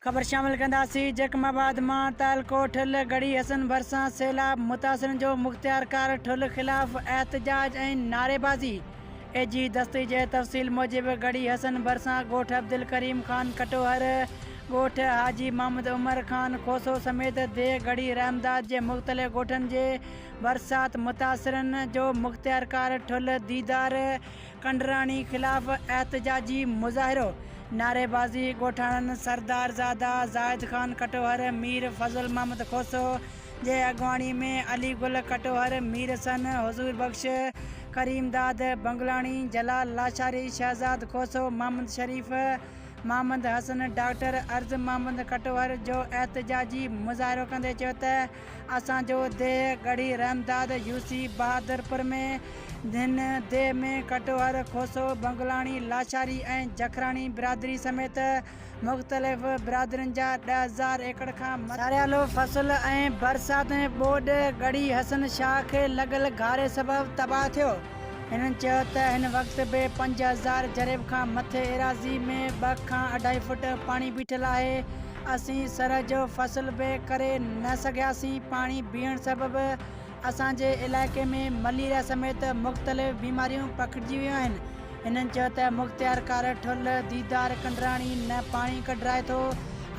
खबर शामिल कंदासीं। जैकमाबाद मां तालको ठुल गढ़ी हसन भरिसां सैलाब मुतासिरनि जो मुख़्तियारकार ठुल ख़िलाफ़ एहतजाज ऐं नारेबाज़ी। एजी दस्ते जे तफ़सील मूजिबि गढ़ी हसन भरिसां ॻोठ अब्दुल करीम ख़ान कटोहर, ॻोठ हाजी मोहम्मद उमर ख़ान खोसो समेत दे गढ़ी रहमदाद जे मुख़्तलिफ़ ॻोठनि जे बरसात मुतासिरनि जो मुख़्तियारकार ठुल दीदार कंडराणी ख़िलाफ़ एहतजाजी मुज़ाहिरो। नारेबाज़ी ॻोठाणनि सरदारज़ादा ज़ाहिद ख़ान कटोहर, मीर फज़ल मोहम्मद खोसो जे अॻवानी में अली गुल कटोहर, मीर सन, हुज़ूर बख़्श करीमदाद बंगलाणी, जलाल लाशारी, शहज़ाद खोसो, मोहम्मद शरीफ़, मोहम्मद हसन, डॉक्टर अर्ज़ मोहम्मद कटोहर जो एहतजाजी मुज़ाहिरो कंदे चयो त असांजो देह गढ़ी रहमदाद यूसी बहादुरपुर में दिन देह में कटोहर, खोसो, बंगलाणी, लाशारी ऐं जखराणी बिरादरी समेत मुख़्तलिफ़ बिरादरियुनि जा 10,000 एकड़ खां सारियालो फ़सुल ऐं बरसाति ऐं ॿोॾ गढ़ी हसन शाह खे लॻल घारे सबबि तबाह थियो। हिननि चयो त हिन वक़्तु बि 5,000 जरेब खां मथे एराज़ी में 2 खां 2.5 फुट पाणी बीठल आहे। असीं सर जो फ़सुल बि करे न सघियासीं। पाणी बीहण सबबि असांजे इलाइक़े में मलेरिया समेत मुख़्तलिफ़ बीमारियूं पखिड़िजी वियूं आहिनि। हिननि चयो त मुख़्तियारकार ठुल दीदार कंडराणी न पाणी कढराए थो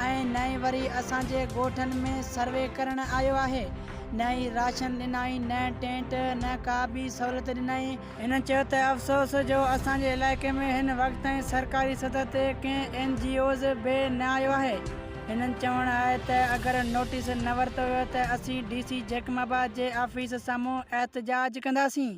ऐं न ई वरी असांजे ॻोठनि में सर्वे करणु आयो आहे, न ई राशन ॾिनई, न टेंट, न का बि सहूलियत ॾिनई। हिननि चयो त अफ़सोस जो असांजे इलाइक़े में हिन वक़्त ताईं सरकारी सतह ते कंहिं NGOs बि न आयो आहे। हिननि चवणु आहे त अगरि नोटिस न वरितो वियो त असीं DC जैकमाबाद जे ऑफिस साम्हूं एहतजाज कंदासीं।